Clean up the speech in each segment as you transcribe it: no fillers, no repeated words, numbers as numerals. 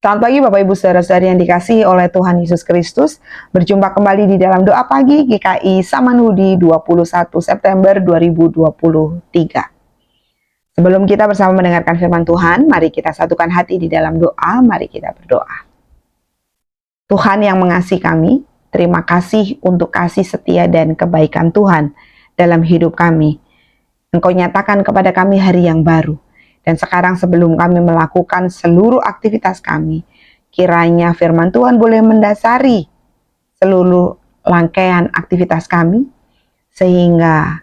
Selamat pagi Bapak Ibu Saudara-saudari yang dikasihi oleh Tuhan Yesus Kristus. Berjumpa kembali di dalam doa pagi GKI Samanhudi 21 September 2023. Sebelum kita bersama mendengarkan firman Tuhan, mari kita satukan hati di dalam doa, mari kita berdoa. Tuhan yang mengasihi kami, terima kasih untuk kasih setia dan kebaikan Tuhan dalam hidup kami. Engkau nyatakan kepada kami hari yang baru. Dan sekarang sebelum kami melakukan seluruh aktivitas kami, kiranya firman Tuhan boleh mendasari seluruh rangkaian aktivitas kami, sehingga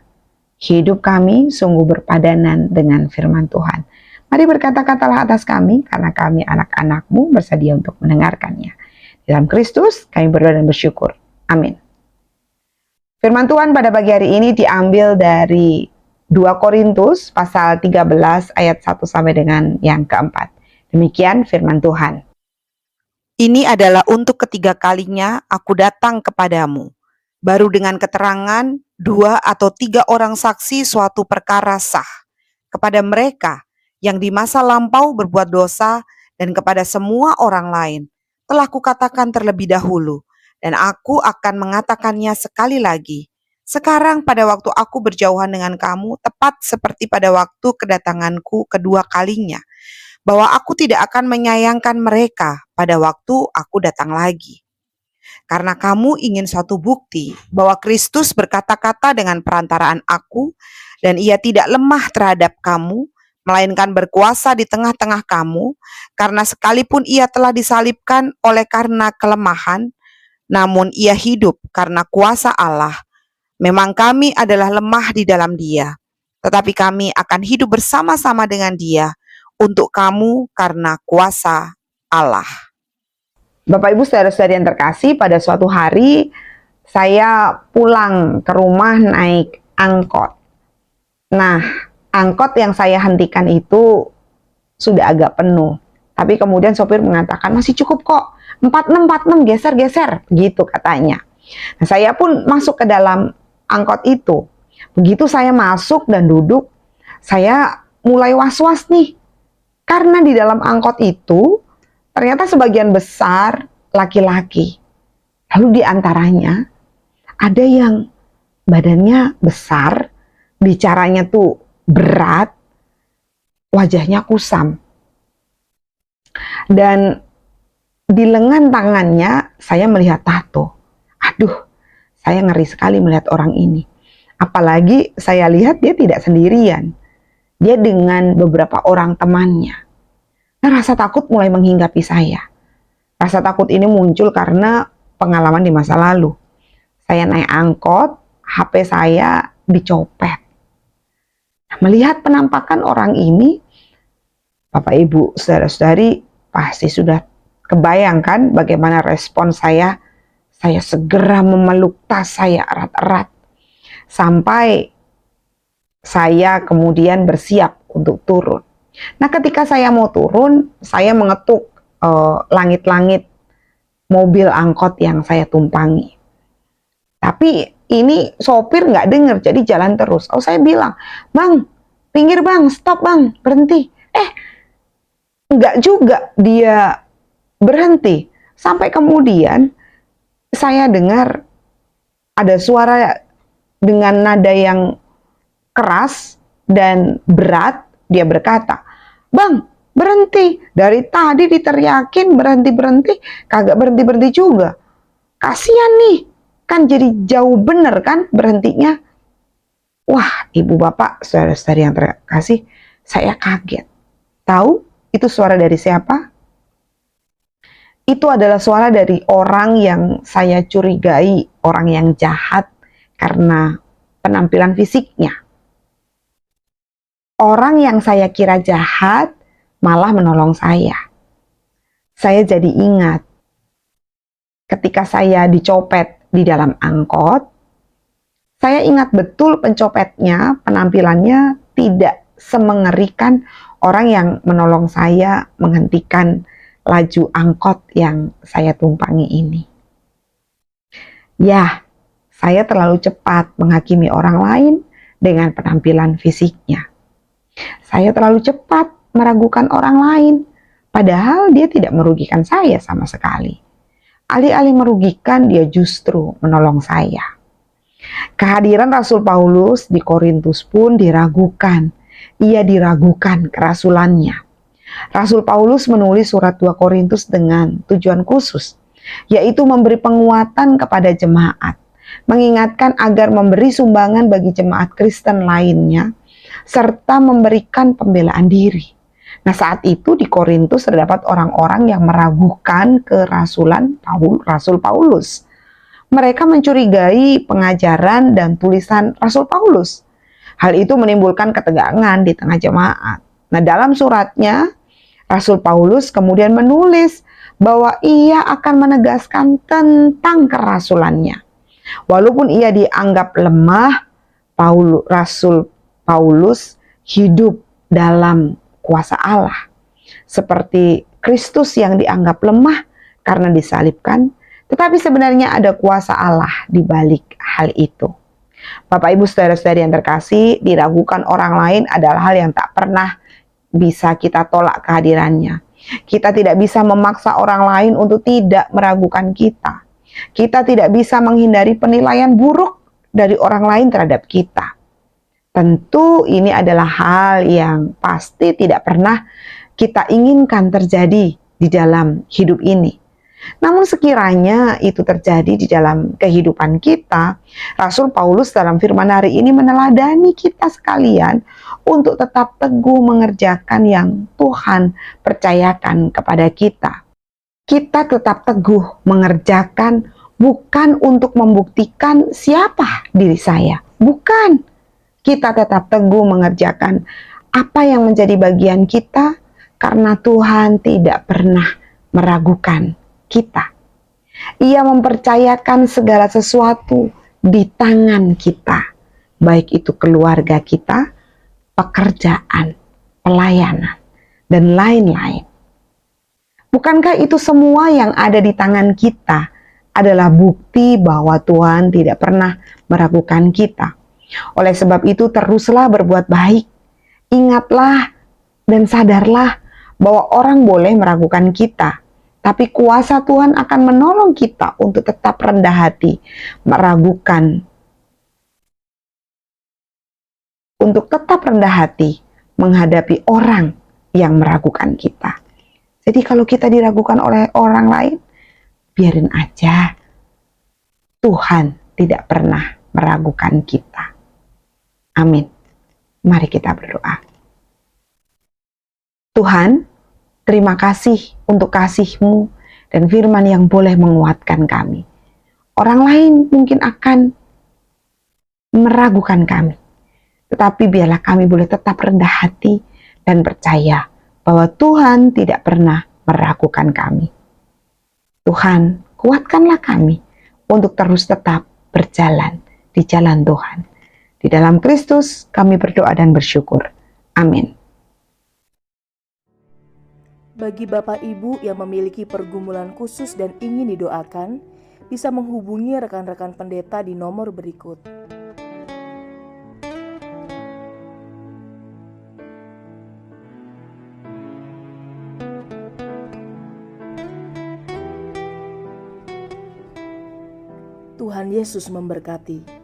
hidup kami sungguh berpadanan dengan firman Tuhan. Mari berkata-katalah atas kami, karena kami anak-anak-Mu bersedia untuk mendengarkannya. Dalam Kristus kami berdoa dan bersyukur. Amin. Firman Tuhan pada pagi hari ini diambil dari 2 Korintus pasal 13 ayat 1 sampai dengan yang keempat. Demikian firman Tuhan. Ini adalah untuk ketiga kalinya aku datang kepadamu, baru dengan keterangan 2 atau 3 orang saksi suatu perkara sah, kepada mereka yang di masa lampau berbuat dosa dan kepada semua orang lain, telah kukatakan terlebih dahulu, dan aku akan mengatakannya sekali lagi. Sekarang pada waktu aku berjauhan dengan kamu, tepat seperti pada waktu kedatanganku kedua kalinya, bahwa aku tidak akan menyayangkan mereka pada waktu aku datang lagi. Karena kamu ingin suatu bukti bahwa Kristus berkata-kata dengan perantaraan aku, dan ia tidak lemah terhadap kamu, melainkan berkuasa di tengah-tengah kamu, karena sekalipun ia telah disalibkan oleh karena kelemahan, namun ia hidup karena kuasa Allah. Memang kami adalah lemah di dalam Dia, tetapi kami akan hidup bersama-sama dengan Dia untuk kamu karena kuasa Allah. Bapak Ibu saudara-saudari yang terkasih, pada suatu hari saya pulang ke rumah naik angkot. Nah, angkot yang saya hentikan itu sudah agak penuh. Tapi kemudian sopir mengatakan masih cukup kok, 46, geser-geser, gitu katanya. Nah, saya pun masuk ke dalam angkot itu. Begitu saya masuk dan duduk, saya mulai was-was nih. Karena di dalam angkot itu ternyata sebagian besar laki-laki. Lalu di antaranya ada yang badannya besar, bicaranya tuh berat, wajahnya kusam. Dan di lengan tangannya saya melihat tato. Aduh, saya ngeri sekali melihat orang ini. Apalagi saya lihat dia tidak sendirian. Dia dengan beberapa orang temannya. Nah, rasa takut mulai menghinggapi saya. Rasa takut ini muncul karena pengalaman di masa lalu. Saya naik angkot, HP saya dicopet. Nah, melihat penampakan orang ini, Bapak Ibu saudara-saudari pasti sudah kebayangkan bagaimana respon saya. Saya segera memeluk tas saya erat-erat sampai saya kemudian bersiap untuk turun. Nah, ketika saya mau turun, saya mengetuk langit-langit mobil angkot yang saya tumpangi. Tapi ini sopir nggak dengar, jadi jalan terus. Oh, saya bilang, "Bang, pinggir bang, stop bang, berhenti." Nggak juga dia berhenti. Sampai kemudian saya dengar ada suara dengan nada yang keras dan berat. Dia berkata, "Bang, berhenti. Dari tadi diteriakin berhenti-berhenti, kagak berhenti-berhenti juga. Kasian nih, kan jadi jauh bener kan berhentinya." Wah, ibu bapak, saudara-saudari yang terkasih, saya kaget. Tahu itu suara dari siapa? Itu adalah suara dari orang yang saya curigai, orang yang jahat karena penampilan fisiknya. Orang yang saya kira jahat malah menolong saya. Saya jadi ingat ketika saya dicopet di dalam angkot, saya ingat betul pencopetnya, penampilannya tidak semengerikan orang yang menolong saya menghentikan laju angkot yang saya tumpangi ini. Ya, saya terlalu cepat menghakimi orang lain dengan penampilan fisiknya. Saya terlalu cepat meragukan orang lain Padahal dia tidak merugikan saya sama sekali. Alih-alih merugikan, dia justru menolong saya. Kehadiran Rasul Paulus di Korintus pun diragukan. Ia diragukan kerasulannya. Rasul Paulus menulis surat 2 Korintus dengan tujuan khusus, yaitu memberi penguatan kepada jemaat, mengingatkan agar memberi sumbangan bagi jemaat Kristen lainnya, serta memberikan pembelaan diri. Nah, saat itu di Korintus terdapat orang-orang yang meragukan kerasulan Rasul Paulus. Mereka mencurigai pengajaran dan tulisan Rasul Paulus. Hal itu menimbulkan ketegangan di tengah jemaat. Nah, dalam suratnya, Rasul Paulus kemudian menulis bahwa ia akan menegaskan tentang kerasulannya. Walaupun ia dianggap lemah, Rasul Paulus hidup dalam kuasa Allah. Seperti Kristus yang dianggap lemah karena disalibkan, tetapi sebenarnya ada kuasa Allah di balik hal itu. Bapak Ibu saudara-saudari yang terkasih, diragukan orang lain adalah hal yang tak pernah bisa kita tolak kehadirannya. Kita tidak bisa memaksa orang lain untuk tidak meragukan kita. Kita tidak bisa menghindari penilaian buruk dari orang lain terhadap kita. Tentu ini adalah hal yang pasti tidak pernah kita inginkan terjadi di dalam hidup ini. Namun sekiranya itu terjadi di dalam kehidupan kita, Rasul Paulus dalam firman hari ini meneladani kita sekalian untuk tetap teguh mengerjakan yang Tuhan percayakan kepada kita. Kita tetap teguh mengerjakan bukan untuk membuktikan siapa diri saya, bukan. Kita tetap teguh mengerjakan apa yang menjadi bagian kita karena Tuhan tidak pernah meragukan kita. Ia mempercayakan segala sesuatu di tangan kita, baik itu keluarga kita, pekerjaan, pelayanan, dan lain-lain. Bukankah itu semua yang ada di tangan kita adalah bukti bahwa Tuhan tidak pernah meragukan kita? Oleh sebab itu teruslah berbuat baik. Ingatlah dan sadarlah bahwa orang boleh meragukan kita, tapi kuasa Tuhan akan menolong kita untuk tetap rendah hati, untuk tetap rendah hati menghadapi orang yang meragukan kita. Jadi kalau kita diragukan oleh orang lain, biarin aja. Tuhan tidak pernah meragukan kita. Amin. Mari kita berdoa. Tuhan, terima kasih untuk kasih-Mu dan firman yang boleh menguatkan kami. Orang lain mungkin akan meragukan kami, tetapi biarlah kami boleh tetap rendah hati dan percaya bahwa Tuhan tidak pernah meragukan kami. Tuhan, kuatkanlah kami untuk terus tetap berjalan di jalan Tuhan. Di dalam Kristus kami berdoa dan bersyukur. Amin. Bagi Bapak Ibu yang memiliki pergumulan khusus dan ingin didoakan, bisa menghubungi rekan-rekan pendeta di nomor berikut. Tuhan Yesus memberkati.